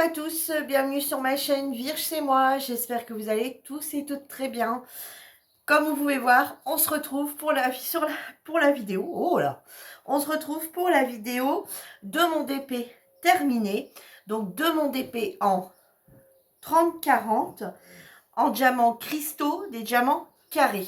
à tous, bienvenue sur ma chaîne Virge c'est moi, j'espère que vous allez tous et toutes très bien. Comme vous pouvez voir, on se retrouve pour la vidéo, oh là, on se retrouve pour la vidéo de mon DP terminé, donc de mon DP en 30-40, en diamants cristaux, des diamants carrés.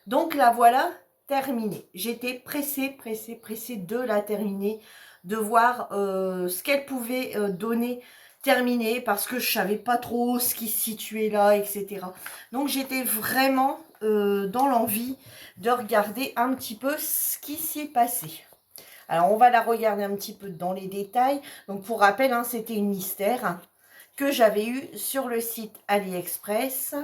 Donc la voilà terminée. J'étais pressée de la terminer, de voir ce qu'elle pouvait donner terminée, parce que je savais pas trop ce qui se situait là, etc. Donc j'étais vraiment dans l'envie de regarder un petit peu ce qui s'y passait. Alors on va la regarder un petit peu dans les détails. Donc pour rappel, hein, c'était une mystère que j'avais eu sur le site AliExpress.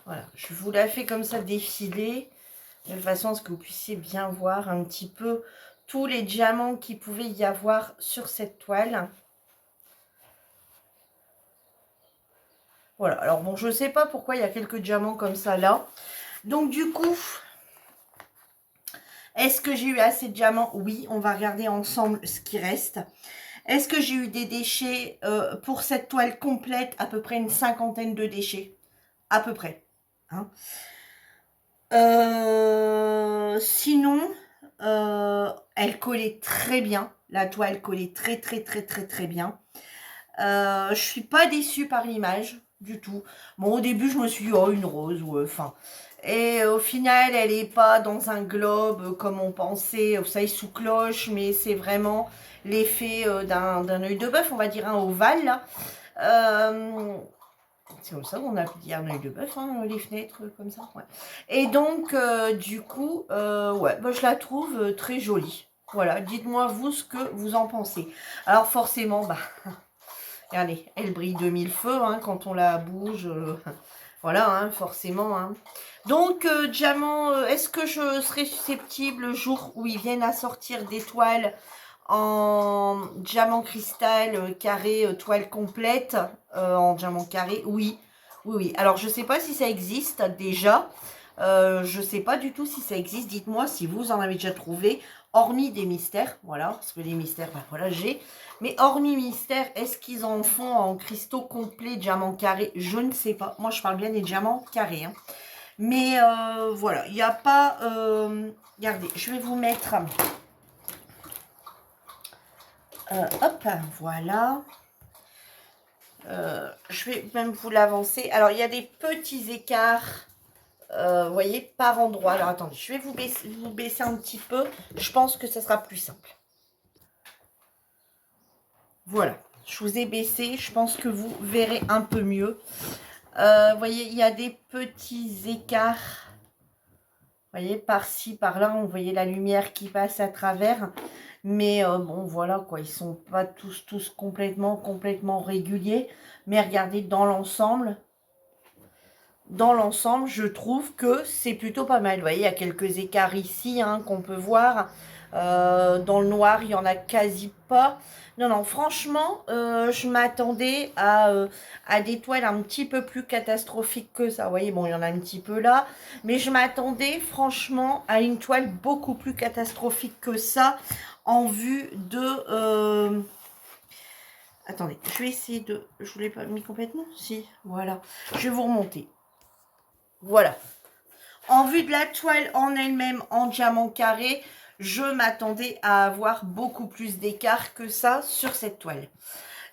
Voilà, je vous la fais comme ça défiler, de façon à ce que vous puissiez bien voir un petit peu tous les diamants qu'il pouvait y avoir sur cette toile. Voilà, alors bon, je ne sais pas pourquoi il y a quelques diamants comme ça là. Donc du coup, est-ce que j'ai eu assez de diamants? Oui, on va regarder ensemble ce qui reste. Est-ce que j'ai eu des déchets pour cette toile complète? À peu près une cinquantaine de déchets, à peu près. Hein. Sinon, elle collait très bien. La toile collait très bien. Je suis pas déçue par l'image du tout. Bon, au début, je me suis dit, oh, une rose, ou enfin. Et au final, elle est pas dans un globe comme on pensait, vous savez, sous cloche, mais c'est vraiment l'effet d'un œil de bœuf, on va dire un ovale, là. C'est comme ça qu'on a dit un œil de bœuf, hein, les fenêtres comme ça. Ouais. Et donc, du coup, ouais, bah, je la trouve très jolie. Voilà, dites-moi vous ce que vous en pensez. Alors forcément, bah, regardez, elle brille de mille feux hein, quand on la bouge. Voilà, hein, forcément. Hein. Donc, diamant, est-ce que je serai susceptible le jour où ils viennent à sortir des toiles en diamant cristal carré, toile complète, en diamant carré? Oui, oui. Alors, je ne sais pas si ça existe déjà. Je ne sais pas du tout si ça existe. Dites-moi si vous en avez déjà trouvé, hormis des mystères. Voilà, parce que les mystères, ben, voilà, j'ai. Mais hormis mystères, est-ce qu'ils en font en cristaux complets, diamant carré? Je ne sais pas. Moi, je parle bien des diamants carrés. Hein. Mais voilà, il n'y a pas... regardez, je vais vous mettre... hop, voilà. Je vais même vous l'avancer. Alors, il y a des petits écarts, vous voyez, par endroit. Alors, attendez, je vais vous baisser un petit peu. Je pense que ce sera plus simple. Voilà, je vous ai baissé. Je pense que vous verrez un peu mieux. Vous voyez, il y a des petits écarts. Vous voyez, par-ci, par-là, on voyait la lumière qui passe à travers. Mais bon, voilà, quoi, ils sont pas tous complètement réguliers. Mais regardez, dans l'ensemble, je trouve que c'est plutôt pas mal. Vous voyez, il y a quelques écarts ici hein, qu'on peut voir. Dans le noir, il n'y en a quasi pas. Non, franchement, je m'attendais à des toiles un petit peu plus catastrophiques que ça. Vous voyez, bon, il y en a un petit peu là. Mais je m'attendais franchement à une toile beaucoup plus catastrophique que ça en vue de... Attendez, je vais essayer de... Je ne l'ai pas mis complètement? Si, voilà. Je vais vous remonter. Voilà. En vue de la toile en elle-même en diamant carré, je m'attendais à avoir beaucoup plus d'écart que ça sur cette toile.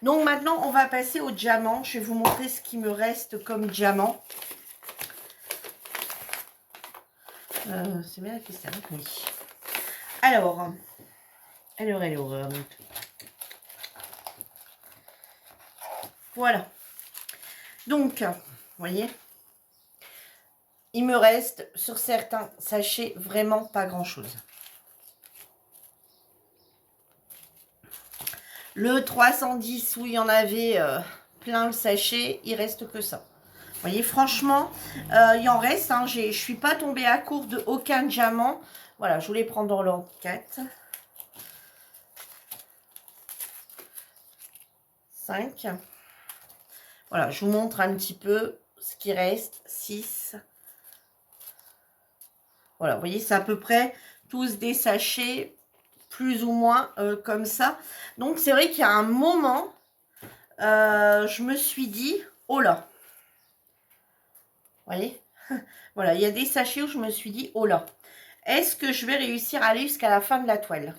Donc maintenant, on va passer au diamant. Je vais vous montrer ce qui me reste comme diamant. C'est bien la question, oui. Alors. Voilà. Donc, vous voyez, il me reste sur certains sachets vraiment pas grand-chose. Le 310 où il y en avait plein le sachet, il reste que ça. Vous voyez, franchement, il en reste. Hein, je ne suis pas tombée à court de aucun diamant. Voilà, je voulais prendre dans l'ordre 4. 5. Voilà, je vous montre un petit peu ce qui reste. 6. Voilà, vous voyez, c'est à peu près tous des sachets, plus ou moins comme ça. Donc, c'est vrai qu'il y a un moment, je me suis dit, oh là, vous voyez, voilà, il y a des sachets où je me suis dit, oh là, est-ce que je vais réussir à aller jusqu'à la fin de la toile?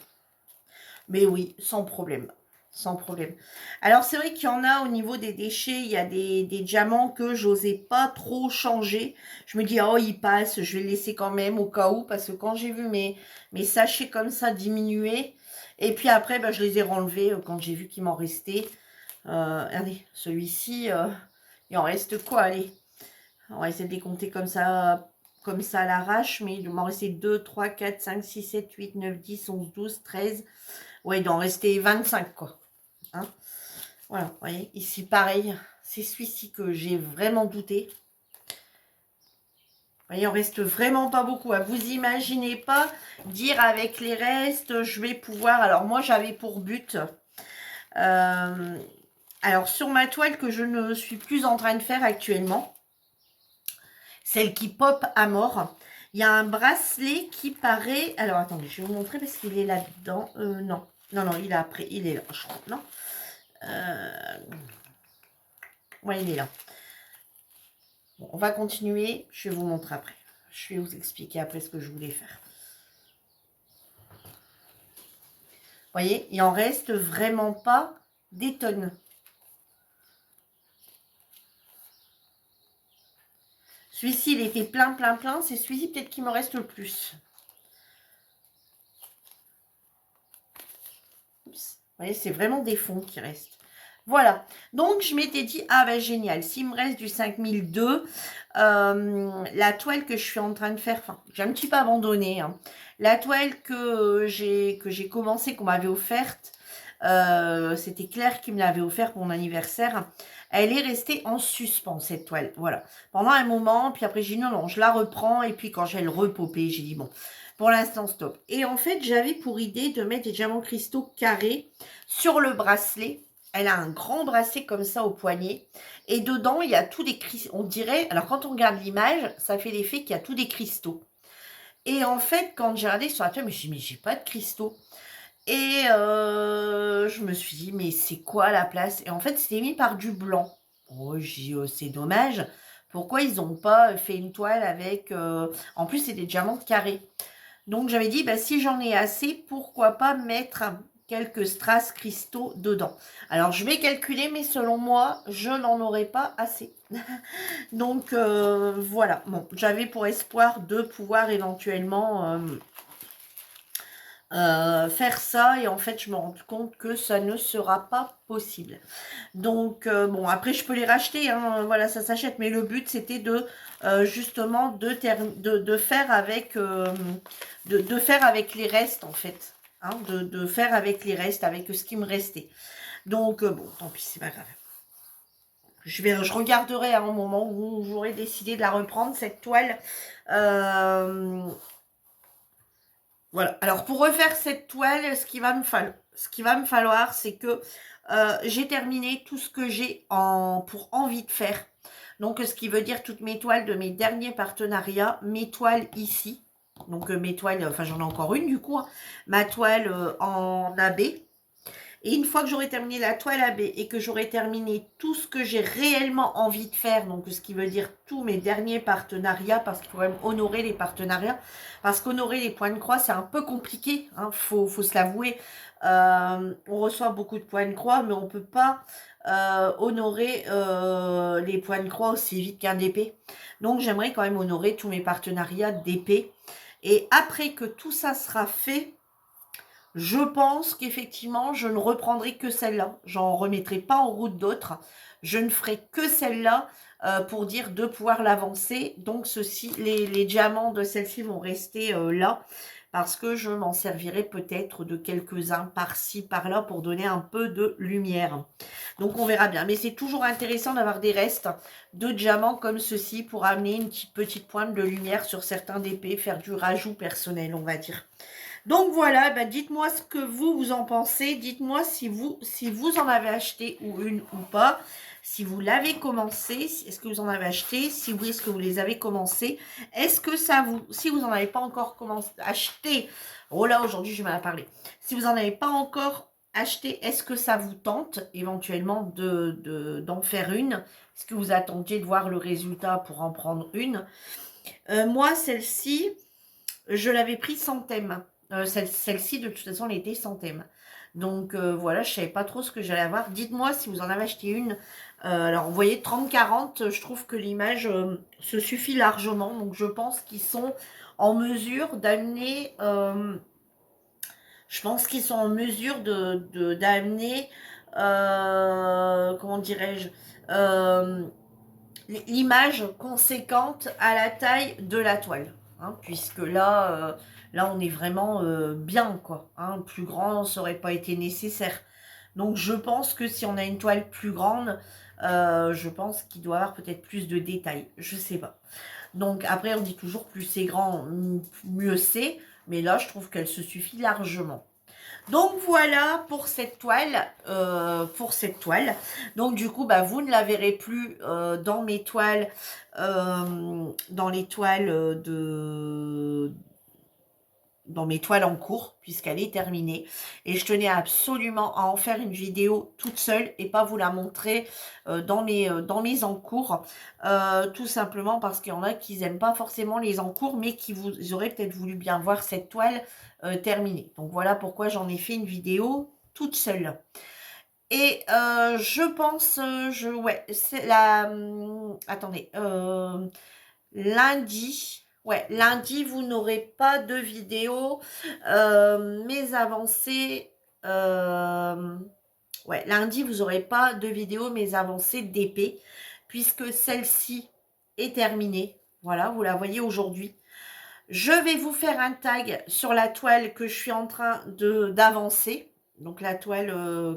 Mais oui, sans problème. Sans problème. Alors, c'est vrai qu'il y en a au niveau des déchets, il y a des diamants que j'osais pas trop changer. Je me dis, oh, il passe, je vais le laisser quand même au cas où, parce que quand j'ai vu mes sachets comme ça diminuer, et puis après, ben, je les ai renlevés quand j'ai vu qu'il m'en restait. Regardez, celui-ci, il en reste quoi? Allez, on va essayer de les compter comme ça à l'arrache, mais il m'en restait 2, 3, 4, 5, 6, 7, 8, 9, 10, 11, 12, 13. Ouais, il doit en rester 25, quoi. Hein, voilà, vous voyez, ici, pareil. C'est celui-ci que j'ai vraiment douté. Vous voyez, il en reste vraiment pas beaucoup. Vous imaginez pas dire avec les restes, je vais pouvoir... Alors, moi, j'avais pour but... alors, sur ma toile que je ne suis plus en train de faire actuellement, celle qui pop à mort, il y a un bracelet qui paraît... Alors, attendez, je vais vous montrer parce qu'il est là-dedans. Non. Non, non, il est après. Il est là, je crois. Non. Ouais, il est là. Bon, on va continuer. Je vais vous montrer après. Je vais vous expliquer après ce que je voulais faire. Vous voyez, il en reste vraiment pas des tonnes. Celui-ci, il était plein, plein, plein. C'est celui-ci peut-être qui me reste le plus. Oups. Vous voyez, c'est vraiment des fonds qui restent. Voilà, donc je m'étais dit, ah ben génial, s'il me reste du 5002, la toile que je suis en train de faire, enfin, j'ai un petit peu abandonné, hein. La toile que j'ai commencé, qu'on m'avait offerte, c'était Claire qui me l'avait offert pour mon anniversaire, elle est restée en suspens, cette toile, voilà, pendant un moment, puis après j'ai dit non, non, je la reprends, et puis quand j'ai le repopé, j'ai dit bon, pour l'instant stop. Et en fait, j'avais pour idée de mettre des diamants cristaux carrés sur le bracelet. Elle a un grand bracelet comme ça au poignet. Et dedans, il y a tous des cristaux. On dirait, alors quand on regarde l'image, ça fait l'effet qu'il y a tous des cristaux. Et en fait, quand j'ai regardé sur la toile, je me suis dit, mais j'ai pas de cristaux. Et je me suis dit, mais c'est quoi la place? Et en fait, c'était mis par du blanc. Oh, j'ai dit, oh, c'est dommage. Pourquoi ils n'ont pas fait une toile avec... En plus, c'est des diamants carrés. Donc, j'avais dit, bah, si j'en ai assez, pourquoi pas mettre quelques strass cristaux dedans. Alors, je vais calculer, mais selon moi, je n'en aurai pas assez. Donc, voilà. Bon, j'avais pour espoir de pouvoir éventuellement faire ça. Et en fait, je me rends compte que ça ne sera pas possible. Donc, bon, après, je peux les racheter. Hein, voilà, ça s'achète. Mais le but, c'était de justement de faire avec... de faire avec les restes, en fait. Hein, de faire avec les restes, avec ce qui me restait. Donc, bon, tant pis, c'est pas grave. Je regarderai à un moment où j'aurai décidé de la reprendre, cette toile. Voilà. Alors, pour refaire cette toile, ce qu'il va me falloir, c'est que j'ai terminé tout ce que j'ai pour envie de faire. Donc, ce qui veut dire toutes mes toiles de mes derniers partenariats, mes toiles ici. Donc, mes toiles, enfin, j'en ai encore une du coup. Hein, ma toile en AB. Et une fois que j'aurai terminé la toile AB et que j'aurai terminé tout ce que j'ai réellement envie de faire, donc ce qui veut dire tous mes derniers partenariats, parce qu'il faut même honorer les partenariats, parce qu'honorer les points de croix, c'est un peu compliqué, hein, faut se l'avouer. On reçoit beaucoup de points de croix, mais on ne peut pas honorer les points de croix aussi vite qu'un DP. Donc j'aimerais quand même honorer tous mes partenariats DP. Et après que tout ça sera fait, je pense qu'effectivement, je ne reprendrai que celle-là. J'en remettrai pas en route d'autres. Je ne ferai que celle-là pour dire de pouvoir l'avancer. Donc, les diamants de celle-ci vont rester là parce que je m'en servirai peut-être de quelques-uns par-ci, par-là pour donner un peu de lumière. Donc, on verra bien. Mais c'est toujours intéressant d'avoir des restes de diamants comme ceci pour amener une petite pointe de lumière sur certains d'épées, faire du rajout personnel, on va dire. Donc voilà, ben dites-moi ce que vous en pensez. Dites-moi si vous en avez acheté ou une ou pas. Si vous l'avez commencé, est-ce que vous en avez acheté? Si oui, est-ce que vous les avez commencé? Est-ce que ça vous... Si vous n'en avez pas encore commencé, acheté... Oh là, aujourd'hui, j'ai mal à parler. Si vous n'en avez pas encore acheté, est-ce que ça vous tente éventuellement d'en faire une? Est-ce que vous attendiez de voir le résultat pour en prendre une? Moi, celle-ci, je l'avais pris sans thème. Celle-ci, de toute façon, elle était sans thème. Donc voilà, je ne savais pas trop ce que j'allais avoir. Dites-moi si vous en avez acheté une. Alors, vous voyez, 30-40, je trouve que l'image se suffit largement. Donc, je pense qu'ils sont en mesure d'amener... je pense qu'ils sont en mesure d'amener... comment dirais-je l'image conséquente à la taille de la toile. Hein, puisque là, là, on est vraiment bien, quoi. Hein, plus grand, ça n'aurait pas été nécessaire. Donc, je pense que si on a une toile plus grande, je pense qu'il doit y avoir peut-être plus de détails. Je sais pas. Donc, après, on dit toujours plus c'est grand, mieux c'est. Mais là, je trouve qu'elle se suffit largement. Donc voilà pour cette toile, Donc du coup, bah, vous ne la verrez plus dans mes toiles, dans les toiles dans mes toiles en cours, puisqu'elle est terminée. Et je tenais absolument à en faire une vidéo toute seule et pas vous la montrer dans mes encours. Tout simplement parce qu'il y en a qui n'aiment pas forcément les encours, mais qui vous auraient peut-être voulu bien voir cette toile terminée. Donc voilà pourquoi j'en ai fait une vidéo toute seule. Et je pense, ouais, c'est la... attendez, lundi... Ouais, lundi, vous n'aurez pas de vidéo. Mes avancées... ouais, lundi, vous n'aurez pas de vidéo mes avancées d'épée, puisque celle-ci est terminée. Voilà, vous la voyez aujourd'hui. Je vais vous faire un tag sur la toile que je suis en train d'avancer. Donc, la toile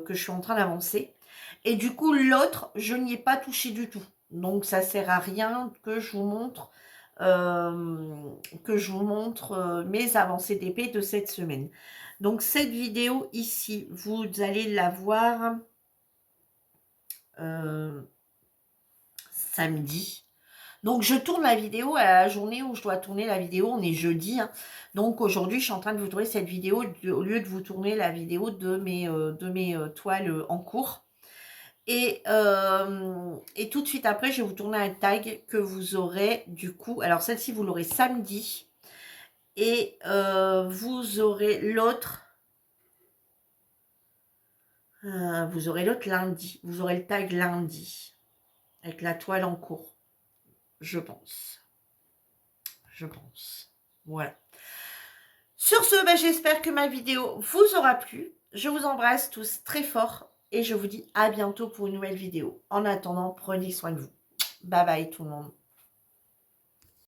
que je suis en train d'avancer. Et du coup, l'autre, je n'y ai pas touché du tout. Donc, ça ne sert à rien que je vous montre mes avancées d'épée de cette semaine. Donc cette vidéo ici, vous allez la voir samedi. Donc je tourne la vidéo à la journée où je dois tourner la vidéo, on est jeudi. Hein. Donc aujourd'hui, je suis en train de vous tourner cette vidéo au lieu de vous tourner la vidéo de mes toiles en cours. Et tout de suite après, je vais vous tourner un tag que vous aurez du coup. Alors celle-ci, vous l'aurez samedi. Et vous aurez l'autre. Vous aurez l'autre lundi. Vous aurez le tag lundi. Avec la toile en cours. Je pense. Je pense. Voilà. Sur ce, bah, j'espère que ma vidéo vous aura plu. Je vous embrasse tous très fort. Et je vous dis à bientôt pour une nouvelle vidéo. En attendant, prenez soin de vous. Bye bye tout le monde.